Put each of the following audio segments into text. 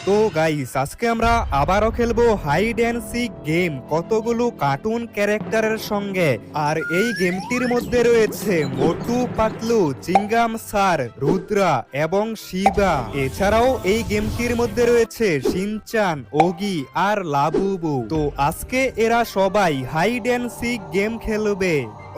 তো গাইস আজকে আমরা আবারও খেলবো হাইড অ্যান্ড সিক গেম কতগুলো কার্টুন ক্যারেক্টারের সঙ্গে। আর এই গেমটির মধ্যে রয়েছে মোটু পাতলু, চিঙ্গাম স্যার, রুদ্রা এবং শিবা। এছাড়াও এই গেমটির মধ্যে রয়েছে শিনচান, ওগি আর লাবুবু। তো আজকে এরা সবাই হাইড অ্যান্ড সিক গেম খেলবে।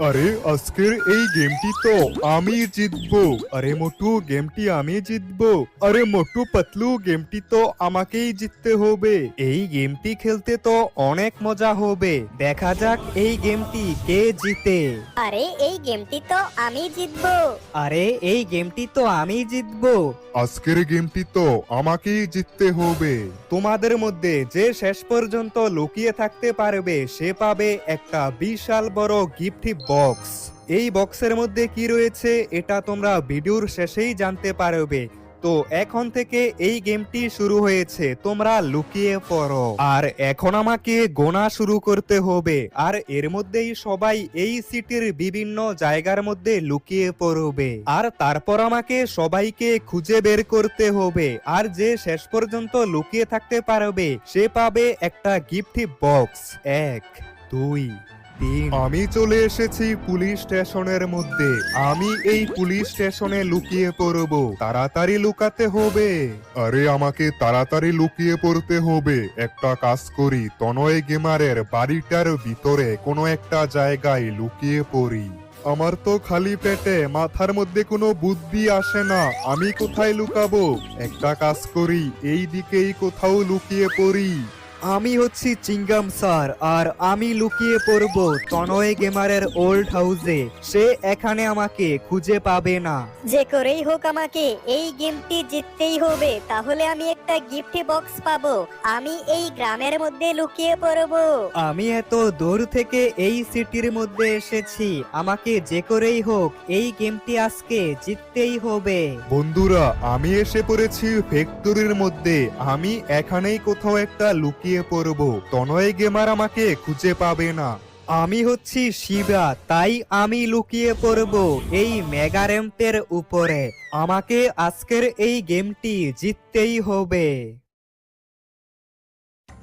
আরে আজকের এই গেমটি তো আমি জিতবো। আরে মোটু গেমটি আমি জিতবো। আরে মোটু পাতলু গেমটি তো আমাকেই জিততে হবে। এই গেমটি খেলতে তো অনেক মজা হবে। দেখা যাক এই গেমটি কে জিতে। আরে এই গেমটি তো আমি জিতবো। আরে এই গেমটি তো আমি জিতবো। আজকের গেমটি তো আমাকেই জিততে হবে। তোমাদের মধ্যে যে শেষ পর্যন্ত লুকিয়ে থাকতে পারবে সে পাবে একটা বিশাল বড় গিফট বক্স। এই বক্সের মধ্যে কি রয়েছে এটা তোমরা ভিডিওর শেষেই জানতে পারবে। তো এখন থেকে এই গেমটি শুরু হয়েছে, তোমরা লুকিয়ে পড়ো। আর এখন আমাকে গোনা শুরু করতে হবে। আর এর মধ্যেই সবাই এই সিটির বিভিন্ন জায়গার মধ্যে লুকিয়ে পড়বে। আর তারপর আমাকে সবাইকে খুঁজে বের করতে হবে। আর যে শেষ পর্যন্ত লুকিয়ে থাকতে পারবে সে পাবে একটা গিফট বক্স। 1 2 3। আমি চলে এসেছি পুলিশ স্টেশনের মধ্যে। আমি এই পুলিশ স্টেশনে লুকিয়ে পড়ব। তাড়াতাড়ি লুকাতে হবে। আরে আমাকে তাড়াতাড়ি লুকিয়ে পড়তে হবে। একটা কাজ করি, তনয় গেমারের বাড়িটার ভিতরে কোনো একটা জায়গায় লুকিয়ে পড়ি। আমার তো খালি পেটে মাথার মধ্যে কোনো বুদ্ধি আসে না। আমি কোথায় লুকাবো? একটা কাজ করি, এই দিকেই কোথাও লুকিয়ে পড়ি। আমি হচ্ছি চিঙ্গাম স্যার আর আমি লুকিয়ে পড়ব তনয় গেমারের ওল্ড হাউসে। সে এখানে আমাকে খুঁজে পাবে না। যে করেই হোক আমাকে এই গেমটি জিততেই হবে, তাহলে আমি একটা গিফট বক্স পাবো। আমি এই গ্রামের মধ্যে লুকিয়ে পড়বো। আমি এত দূর থেকে এই সিটির মধ্যে এসেছি, আমাকে যে করেই হোক এই গেমটি আজকে জিততেই হবে। বন্ধুরা আমি এসে পড়েছি ফ্যাক্টরির মধ্যে। আমি এখানেই কোথাও একটা লুকিয়ে পড়ব। তনয় গেমার আমাকে খুঁজে পাবে না। আমি হচ্ছি শিবা, তাই আমি লুকিয়ে পড়ব এই মেগা র্যাম্পের উপরে। আমাকে আজকের এই গেমটি জিততেই হবে।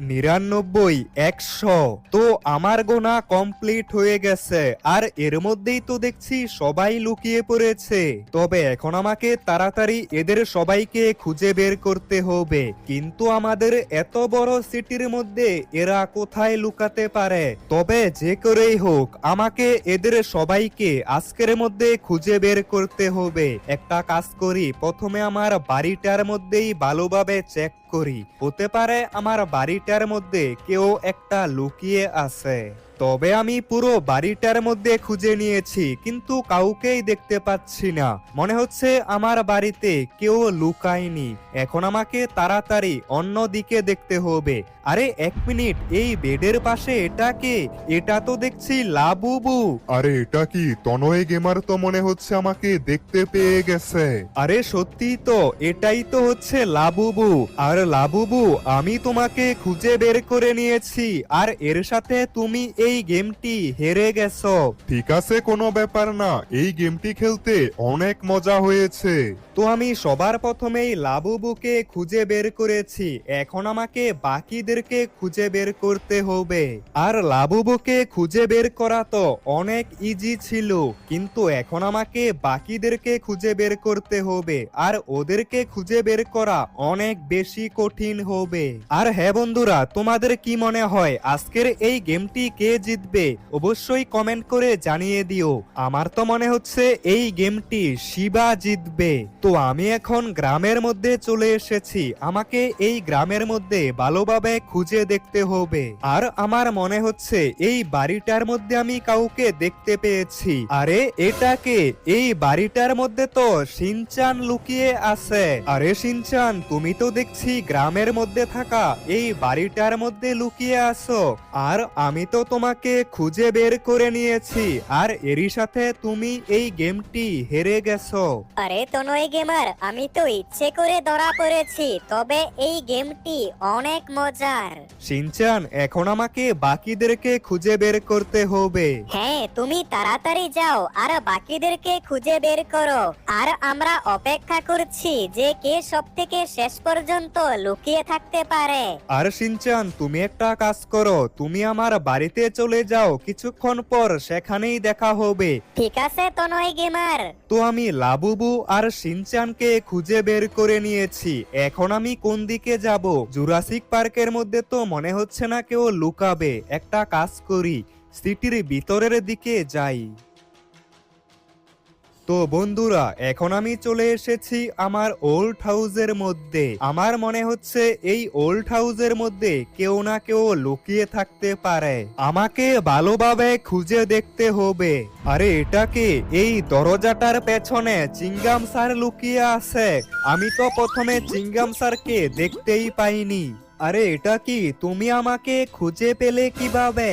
99 100। তো আমার গোনা কমপ্লিট হয়ে গেছে। আর এর মধ্যেই তো দেখছি সবাই লুকিয়ে পড়েছে। তবে এখন আমাকে তাড়াতাড়ি এদের সবাইকে খুঁজে বের করতে হবে। কিন্তু আমাদের এত বড় সিটির মধ্যে এরা কোথায় লুকাতে পারে? তবে যে করেই হোক আমাকে এদের সবাইকে আজকের মধ্যে খুঁজে বের করতে হবে। একটা কাজ করি, প্রথমে আমার বাড়িটার মধ্যেই ভালোভাবে চেক করি। হতে পারে আমার বাড়িটার মধ্যে কেউ একটা লুকিয়ে আছে। তবে আমি পুরো বাড়িটার মধ্যে খুঁজে নিয়েছি কিন্তু কাউকেই দেখতে পাচ্ছি না। মনে হচ্ছে আমার বাড়িতে কেউ লুকায়নি। এখন আমাকে তাড়াতাড়ি অন্য দিকে দেখতে হবে। আরে 1 মিনিট, এই বেডের পাশে এটা কে? এটা তো দেখছি লাবুবু। আরে এটা কি? তনয় গেমার তো মনে হচ্ছে আমাকে দেখতে পেয়ে গেছে। আরে সত্যি তো, এটাই তো হচ্ছে লাবুবু। আর লাবুবু আমি তোমাকে খুঁজে বের করে নিয়েছি। আর এর সাথে তুমি এই গেমটি হেরে গেছো। ঠিক আছে, কোনো ব্যাপার না। এই গেমটি খেলতে অনেক মজা হয়েছে। তো আমি সবার প্রথমেই লাবুবুকে খুঁজে বের করেছি। এখন আমাকে বাকিদেরকে খুঁজে বের করতে হবে। আর লাবুবুকে খুঁজে বের করা তো অনেক ইজি ছিল, কিন্তু এখন আমাকে বাকিদেরকে খুঁজে বের করতে হবে। আর ওদেরকে খুঁজে বের করা অনেক বেশি কঠিন হবে। আর হ্যাঁ বন্ধুরা, তোমাদের কি মনে হয় আজকের এই গেমটি কে জিতবে? অবশ্যই কমেন্ট করে জানিয়ে দিও। আমার তো মনে হচ্ছে এই গেমটি শিবা জিতবে। তো আমি এখন গ্রামের মধ্যে চলে এসেছি। আমাকে এই গ্রামের মধ্যে ভালোভাবে খুঁজে দেখতে হবে। আর আমার মনে হচ্ছে এই বাড়িটার মধ্যে আমি কাউকে দেখতে পেয়েছি। আরে এটাকে? এই বাড়িটার মধ্যে তো শিনচান লুকিয়ে আছে। আরে শিনচান, তুমি তো দেখছি গ্রামের মধ্যে থাকা এই বাড়িটার মধ্যে লুকিয়ে আছো। আর আমি তো তোমাকে খুঁজে বের করে নিয়েছি। আর এরই সাথে তুমি এই গেমটি হেরে গেছো। আরে তনয় গেমার, আমি তো ইচ্ছে করে ধরা পড়েছি, তবে এই গেমটি অনেক মজা। এবার। শিনচান, এখন আমাকে বাকিদেরকে খুঁজে বের করতে হবে। হ্যাঁ, তুমি তাড়াতাড়ি যাও আর বাকিদেরকে খুঁজে বের করো। আর আমরা অপেক্ষা করছি যে কে সবথেকে শেষ পর্যন্ত লুকিয়ে থাকতে পারে। আর শিনচান, তুমি একটা কাজ করো, তুমি আমার বাড়িতে চলে যাও, কিছুক্ষণ পর সেখানেই দেখা হবে। ঠিক আছে তনয় গেমার। তো আমি লাবুবু আর শিনচানকে খুঁজে বের করে নিয়েছি। এখন আমি কোন দিকে যাব? জুরাসিক পার্কের মধ্যে তো মনে হচ্ছে না কেউ লুকাবে। একটা কাজ করি, সিটির ভিতরের দিকে যাই। তো বন্ধুরা, এখন আমি চলে এসেছি আমার ওল্ড হাউসের মধ্যে। আমার মনে হচ্ছে এই ওল্ড হাউসের মধ্যে কেউ না কেউ লুকিয়ে থাকতে পারে। আমাকে ভালোভাবে খুঁজে দেখতে হবে। আরে এটা কি? এই দরজাটার পেছনে চিংগাম স্যার লুকিয়ে আছে। আমি তো প্রথমে চিংগাম স্যারকে দেখতেই পাইনি। আরে এটা কি? তুমি আমাকে খুঁজে পেলে কিভাবে?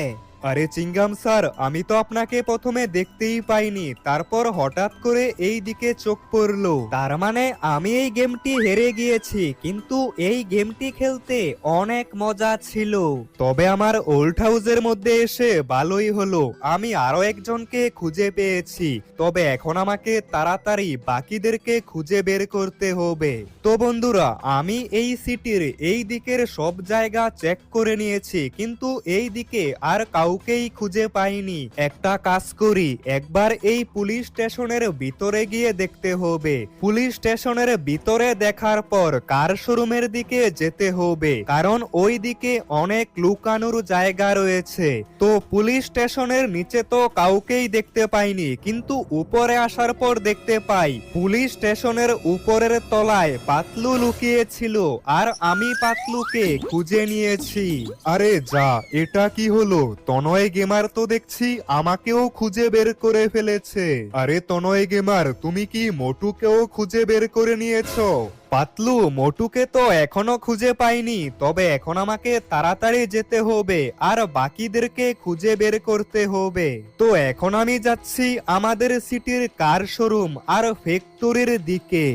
আরে চিংগাম স্যার, আমি তো আপনাকে প্রথমে দেখতেই পাইনি, তারপর হঠাৎ করে এই দিকে চোখ পড়লো। তার মানে আমি এই গেমটি হেরে গিয়েছি, কিন্তু এই গেমটি খেলতে অনেক মজা ছিল। তবে আমার ওল্ড হাউসের মধ্যে এসে ভালোই হলো, আমি আরো একজনকে খুঁজে পেয়েছি। তবে এখন আমাকে তাড়াতাড়ি বাকিদেরকে খুঁজে বের করতে হবে। তো বন্ধুরা, আমি এই সিটির এই দিকের সব জায়গা চেক করে নিয়েছি, কিন্তু এই দিকে আর কাউকেই খুঁজে পাইনি। একটা কাজ করি, একবার এই পুলিশ স্টেশনের ভিতরে গিয়ে দেখতে হবে। পুলিশ স্টেশনের ভিতরে দেখার পর কার শোরুমের দিকে যেতে হবে, কারণ ওই দিকে অনেক লুকানোর জায়গা রয়েছে। তো পুলিশ স্টেশনের নিচে তো কাউকেই দেখতে পাইনি, কিন্তু উপরে আসার পর দেখতে পাই পুলিশ স্টেশনের উপরের তলায় পাতলু লুকিয়েছিল, আর আমি পাতলুকে খুঁজে নিয়েছি। আরে যা, এটা কি হলো? তনয় গেমার তো দেখছি আমাকেও খুঁজে বের করে ফেলেছে। আরে তনয় গেমার, তুমি কি মোটুকেও খুঁজে বের করে নিয়েছো? পাতলু, মোটুকে তো এখনো খুঁজে পাইনি, তবে এখন আমাকে তাড়াতাড়ি যেতে হবে আর বাকিদেরকে খুঁজে বের করতে হবে। তো এখন আমি যাচ্ছি আমাদের সিটির কার শোরুম আর ফ্যাক্টরির দিকে।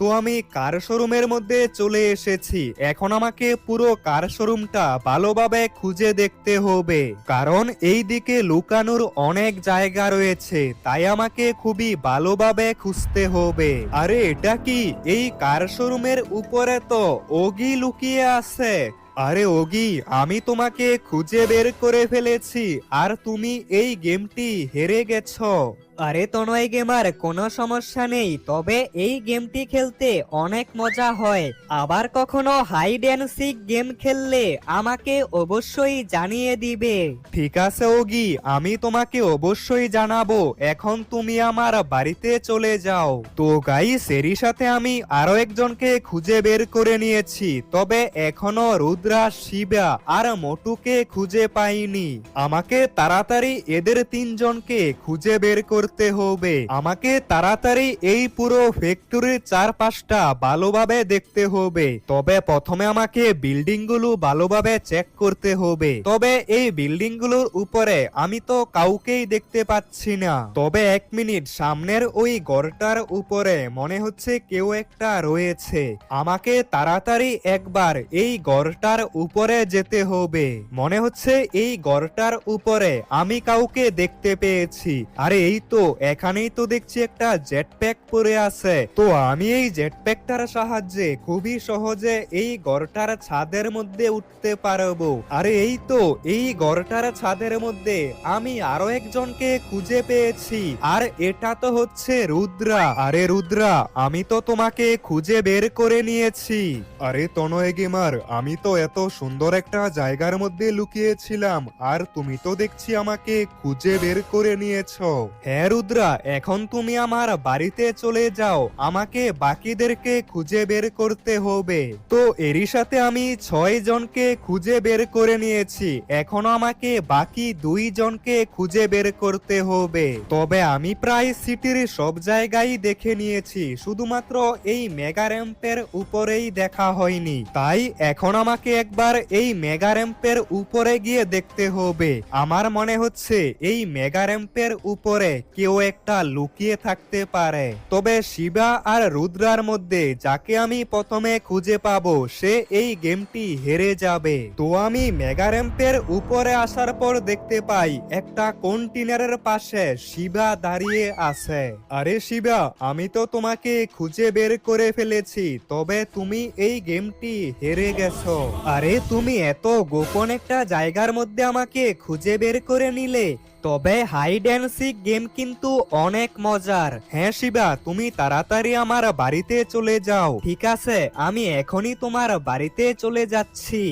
তো আমি কার শোরুমের মধ্যে চলে এসেছি। এখন আমাকে পুরো কার শোরুমটা ভালোভাবে খুঁজে দেখতে হবে, কারণ এই দিকে লুকানোর অনেক জায়গা রয়েছে, তাই আমাকে খুবই ভালোভাবে খুঁজতে হবে। আরে এটা কি? এই কার শোরুমের উপরে তো ওগি লুকিয়ে আছে। আরে ওগি, আমি তোমাকে খুঁজে বের করে ফেলেছি, আর তুমি এই গেমটি হেরে গেছো। আরে তনয় গেমার, কোনো সমস্যা নেই, তবে এই গেমটি খেলতে অনেক মজা হয়। আবার কখনো হাইড অ্যান্ড সিক গেম খেললে আমাকে অবশ্যই জানিয়ে দিবে। ঠিক আছে ওগি, আমি তোমাকে অবশ্যই জানাবো। এখন তুমি আমার বাড়িতে চলে যাও। তো গাইস, এরই সাথে আমি আরো একজনকে খুঁজে বের করে নিয়েছি, তবে এখনো রুদ্রা, শিবা আর মোটুকে খুঁজে পাইনি। আমাকে তাড়াতাড়ি এদের তিনজনকে খুঁজে বের করতে হবে। আমাকে তাড়াতাড়ি এই পুরো ফ্যাক্টরির চারপাশটা ভালোভাবে দেখতে হবে। তবে প্রথমে আমাকে বিল্ডিং গুলো ভালোভাবে চেক করতে হবে। তবে এই বিল্ডিং গুলোর উপরে আমি তো কাউকেই দেখতে পাচ্ছি না। তবে এক মিনিট, সামনের ওই ঘরটার উপরে মনে হচ্ছে কেউ একটা রয়েছে। আমাকে তাড়াতাড়ি একবার এই ঘরটার উপরে যেতে হবে। মনে হচ্ছে এই ঘরটার উপরে আমি কাউকে দেখতে পেয়েছি। আরে এই তো, এখানেই তো দেখছি একটা জেট প্যাক পরে আছে। তো আমি এই জেট প্যাকটার সাহায্যে খুবই সহজে এই ঘরটার ছাদের মধ্যে উঠতে পারবো। আরে এই তো, এই ঘরটার ছাদের মধ্যে আমি আরো একজনকে খুঁজে পেয়েছি, আর এটা তো হচ্ছে রুদ্রা। আরে রুদ্রা, আমি তো তোমাকে খুঁজে বের করে নিয়েছি। আরে তনয় গেমার, আমি তো এত সুন্দর একটা জায়গার মধ্যে লুকিয়েছিলাম, আর তুমি তো দেখছি আমাকে খুঁজে বের করে নিয়েছো। হ্যাঁ রুদ্রা, এখন তুমি আমার বাড়িতে চলে যাও, আমাকে বাকিদেরকে খুঁজে বের করতে হবে। তো এরই সাথে আমি 6 জনকে খুঁজে বের করে নিয়েছি, এখনো আমাকে বাকি 2 জনকে খুঁজে বের করতে হবে। তবে আমি প্রায় সিটির সব জায়গায় দেখে নিয়েছি, শুধুমাত্র এই মেগা র্যাম্পের উপরেই দেখা হয়নি। তাই এখন আমাকে একবার এই মেগা র্যাম্পের উপরে গিয়ে দেখতে হবে। আমার মনে হচ্ছে এই মেগা র্যাম্পের উপরে কেউ একটা লুকিয়ে থাকতে পারে। তবে শিবা আর রুদ্রার মধ্যে যাকে আমি প্রথমে খুঁজে পাবো সে এই গেমটি হেরে যাবে। তো আমি মেগা র্যাম্পের উপরে আসার পর দেখতে পাই একটা কন্টেনারের পাশে শিবা দাঁড়িয়ে আছে। আরে শিবা, আমি তো তোমাকে খুঁজে বের করে ফেলেছি, তবে তুমি এই গেমটি হেরে গেছো। আরে তুমি এত গোপন একটা জায়গার মধ্যে আমাকে খুঁজে বের করে নিলে? তবে হাইড অ্যান্ড সিক গেম কিন্তু অনেক মজার। হ্যাঁ শিবা, তুমি তাড়াতাড়ি আমার বাড়িতে চলে যাও। ঠিক আছে, আমি এখনই তোমার বাড়িতে চলে যাচ্ছি।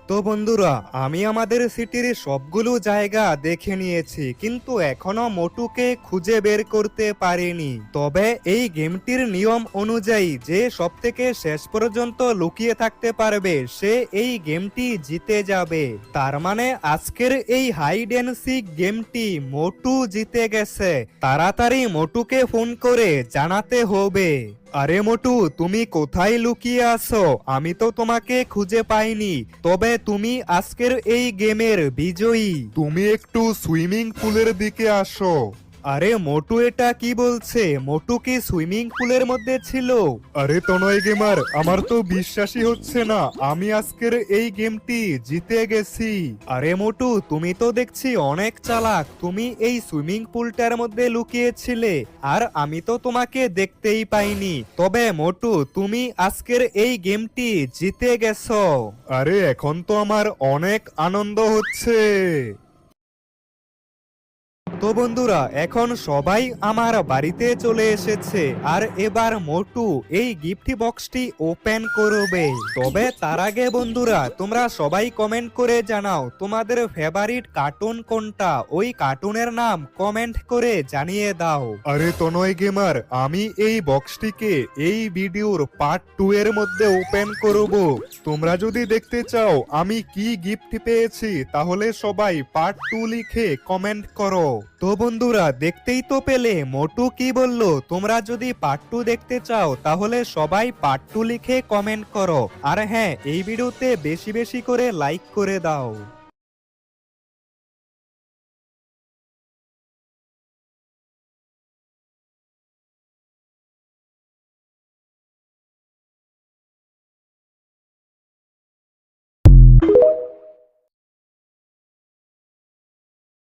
তো বন্ধুরা, আমি আমাদের সিটির সবগুলো জায়গা দেখে নিয়েছি, কিন্তু এখনো মোটুকে খুঁজে বের করতে পারিনি। তবে এই গেমটির নিয়ম অনুযায়ী যে সবথেকে শেষ পর্যন্ত লুকিয়ে থাকতে পারবে সে এই গেমটি জিতে যাবে। তার মানে আজকের এই হাইড অ্যান্ড সিক গেমটি মোটু জিতে গেছে। তাড়াতাড়ি মোটুকে ফোন করে জানাতে হবে। আরে মোটু, তুমি কোথায় লুকিয়ে আছো? আমি তো তোমাকে খুঁজে পাইনি। তবে তুমি আজকের এই গেমের বিজয়ী। তুমি একটু সুইমিং পুলের দিকে আসো। আরে মোটু এটা কি বলছে? মোটু কি সুইমিং পুলের মধ্যে ছিল? আরে তনয় গেমার, আমার তো বিশ্বাসই হচ্ছে না আমি আজকের এই গেমটি জিতে গেছি। আরে মোটু, তুমি তো দেখছি অনেক চালাক। তুমি এই সুইমিং পুলটার মধ্যে লুকিয়েছিলে আর আমি তো তোমাকে দেখতেই পাইনি। তবে মোটু, তুমি আজকের এই গেমটি জিতে গেছো। আরে এখন তো আমার অনেক আনন্দ হচ্ছে। তো বন্ধুরা, এখন সবাই আমার বাড়িতে চলে এসেছে আর এবার মোটু এই গিফট বক্সটি ওপেন করবে। তবে তার আগে বন্ধুরা, তোমরা সবাই কমেন্ট করে জানাও তোমাদের ফেভারিট কার্টুন কোনটা। ওই কার্টুনের নাম কমেন্ট করে জানিয়ে দাও। আরে তনয় গেমার, আমি এই বক্সটিকে এই ভিডিওর পার্ট 2 এর মধ্যে ওপেন করব। তোমরা যদি দেখতে চাও আমি কি গিফট পেয়েছি তাহলে সবাই পার্ট 2 লিখে কমেন্ট করো। তো বন্ধুরা, দেখতেই তো পেলে মোটু কি বললো। তোমরা যদি পার্ট 2 দেখতে চাও তাহলে সবাই পার্ট 2 লিখে কমেন্ট করো। আর হ্যাঁ, এই ভিডিওতে বেশি বেশি করে লাইক করে দাও।